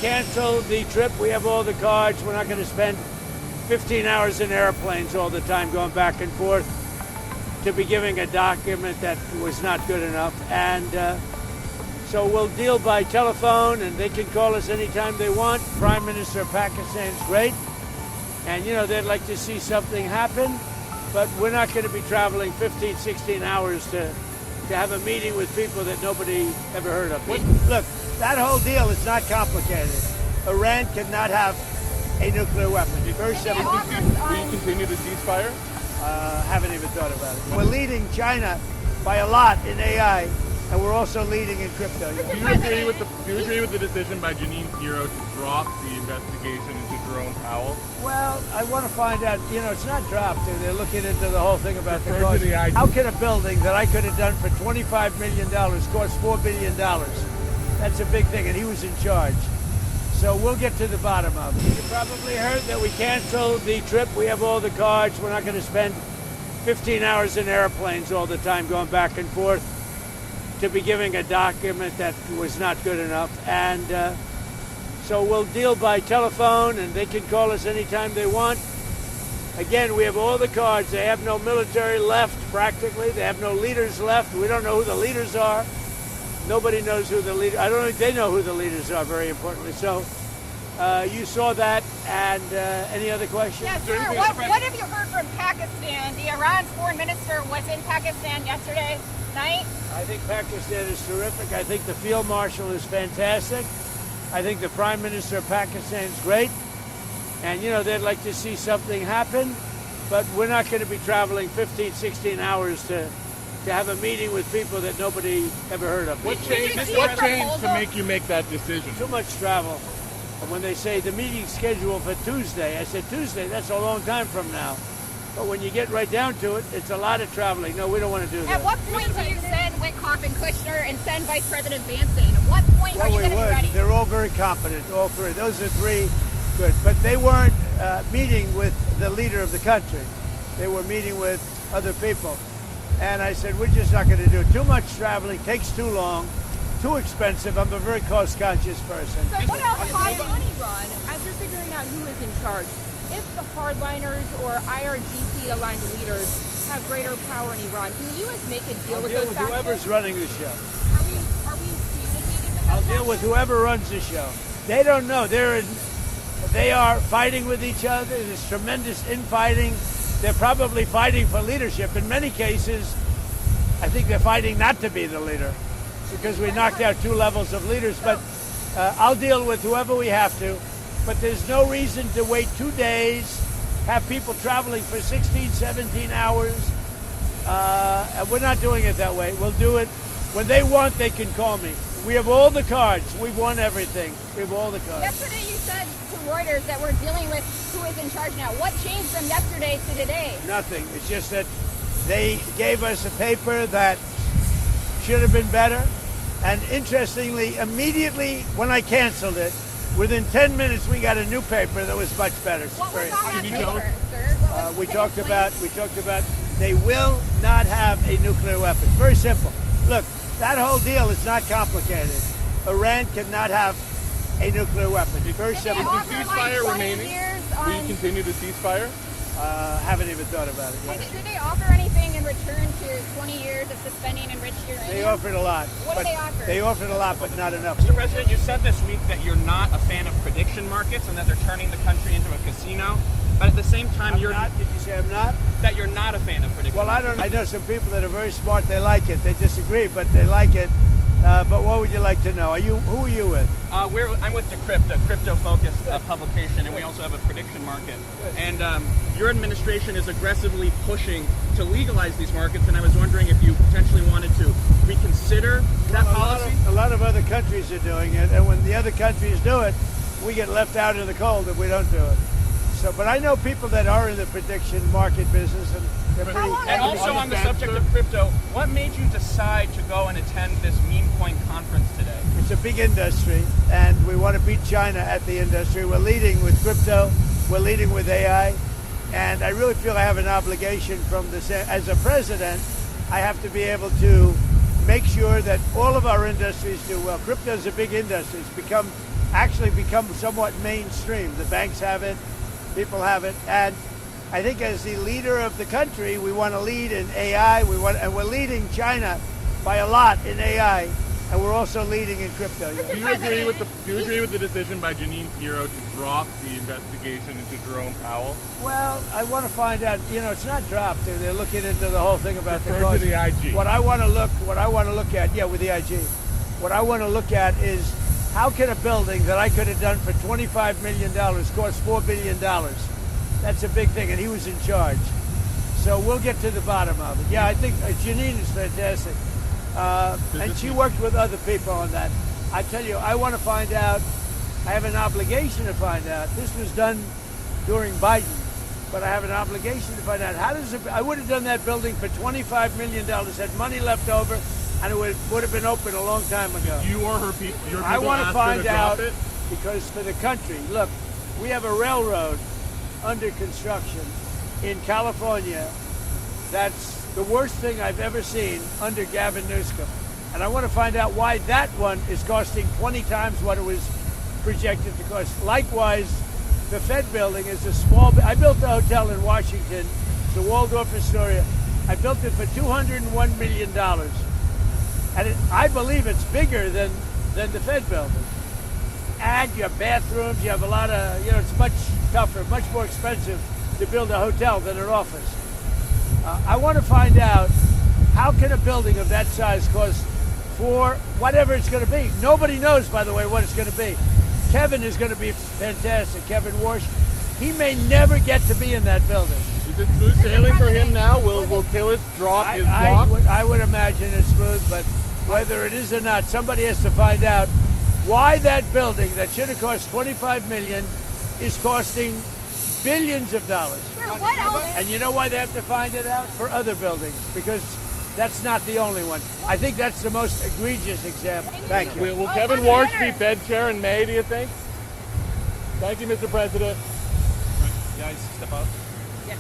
cancel the trip. We have all the cards. We're not going to spend 15 hours in airplanes all the time going back and forth to be giving a document that was not good enough. And so we'll deal by telephone, and they can call us anytime they want. Prime Minister of Pakistan's great. And, you know, they'd like to see something happen, but we're not going to be traveling 15, 16 hours to have a meeting with people that nobody ever heard of. Look, that whole deal is not complicated. Iran cannot have a nuclear weapon. Very simple. Will you continue the ceasefire? Haven't even thought about it. We're leading China by a lot in AI, and we're also leading in crypto. Do you agree with the decision by Janine Pirro to drop the investigation into Jerome Powell? Well, I want to find out. You know, it's not dropped. They're looking into the whole thing about the cost. How can a building that I could have done for $25 million cost $4 billion? That's a big thing, and he was in charge. So we'll get to the bottom of it. You probably heard that we canceled the trip. We have all the cards. We're not going to spend 15 hours in airplanes all the time going back and forth to be giving a document that was not good enough. And so we'll deal by telephone, and they can call us anytime they want. Again, we have all the cards. They have no military left, practically. They have no leaders left. We don't know who the leaders are. Nobody knows who the leader. I don't think they know who the leaders are, very importantly. So you saw that. And any other questions? Yes, sir. What have you heard from Pakistan? The Iran's foreign minister was in Pakistan yesterday night. I think Pakistan is terrific. I think the field marshal is fantastic. I think the prime minister of Pakistan is great. And, you know, they'd like to see something happen, but we're not going to be traveling 15, 16 hours to have a meeting with people that nobody ever heard of. What changed to make you make that decision? Too much travel. And when they say the meeting's scheduled for Tuesday, I said, Tuesday, that's a long time from now. But when you get right down to it, it's a lot of traveling. No, we don't want to do that. At what point do you send Witkoff and Kushner and send Vice President Vance in? At what point are you going to be ready? They're all very competent, all three. Those are three good. But they weren't meeting with the leader of the country. They were meeting with other people. And I said, we're just not going to do it. Too much traveling, takes too long, too expensive. I'm a very cost-conscious person. So what else is money run as you're figuring out who is in charge? If the hardliners or IRGC-aligned leaders have greater power in Iran, can the U.S. make a deal with those factors? Whoever's running the show. Are we communicating with I'll deal with whoever runs the show. They don't know. They are fighting with each other. There's tremendous infighting. They're probably fighting for leadership. In many cases, I think they're fighting not to be the leader because we knocked out 2 levels of leaders. But I'll deal with whoever we have to. But there's no reason to wait 2 days, have people traveling for 16, 17 hours. And we're not doing it that way. We'll do it when they want. They can call me. We have all the cards. We've won everything. We have all the cards. Yesterday you said to Reuters that we're dealing with who is in charge now. What changed from yesterday to today? Nothing. It's just that they gave us a paper that should have been better. And interestingly, immediately when I canceled it, within 10 minutes we got a new paper that was much better. What was on that paper, sir? We talked about they will not have a nuclear weapon. Very simple. Look, that whole deal is not complicated. Iran cannot have a nuclear weapon. Very simple. Is the ceasefire remaining? Will you continue the ceasefire? Haven't even thought about it yet. Did they offer anything in return to 20 years of suspending enriched uranium? They offered a lot. What did they offer? They offered a lot, but not enough. Mr. President, you said this week that you're not a fan of prediction markets and that they're turning the country into a casino. But at the same time, you're not. Did you say I'm not? That you're not a fan of prediction markets. Well, I know some people that are very smart. They like it. They disagree, but they like it. But what would you like to know? Who are you with? I'm with Decrypt, a crypto-focused publication, and we also have a prediction market. And your administration is aggressively pushing to legalize these markets, and I was wondering if you potentially wanted to reconsider that policy? A lot of other countries are doing it, and when the other countries do it, we get left out in the cold if we don't do it. So, but I know people that are in the prediction market business, and they're pretty. And also on the subject of crypto, what made you decide to go and attend this meme coin conference today? It's a big industry, and we want to beat China at the industry. We're leading with crypto. We're leading with AI, and I really feel I have an obligation from this. As a president, I have to be able to make sure that all of our industries do well. Crypto is a big industry. It's become actually become somewhat mainstream. The banks have it, people have it, and I think as the leader of the country, we want to lead in AI. And we're leading China by a lot in AI, and we're also leading in crypto. Yeah. Do you agree with the decision by Janine Pirro to drop the investigation into Jerome Powell? Well, I want to find out. It's not dropped. They're looking into the whole thing about the Referred cost. to the IG. What I want to look at, yeah, with the IG. What I want to look at is how can a building that I could have done for $25 million cost $4 billion? That's a big thing, and he was in charge. So we'll get to the bottom of it. Yeah, I think Janine is fantastic. And she worked with other people on that. I tell you, I want to find out. I have an obligation to find out. This was done during Biden, but I have an obligation to find out I would have done that building for $25 million, had money left over, and it would have been open a long time ago. You or her people? I want to find out it? because for the country, look, we have a railroad under construction in California. That's the worst thing I've ever seen under Gavin Newsom. And I want to find out why that one is costing 20 times what it was projected to cost. Likewise, the Fed building is a small. I built a hotel in Washington, the Waldorf Astoria. I built it for $201 million. And I believe it's bigger than the Fed building. And you have bathrooms, you have a lot of, it's much tougher, much more expensive to build a hotel than an office. I want to find out how can a building of that size cost for whatever it's going to be. Nobody knows, by the way, what it's going to be. Kevin is going to be fantastic. Kevin Warsh, he may never get to be in that building. Is it smooth sailing for him now? Will Tillis drop his block? I would imagine it's smooth, but whether it is or not, somebody has to find out why that building that should have cost $25 million is costing billions of dollars. What else? And you know why they have to find it out? For other buildings, because that's not the only one. I think that's the most egregious example. Thank you. Will Kevin Warsh be Fed chair in May, do you think? Thank you, Mr. President. Guys, step up. Yeah.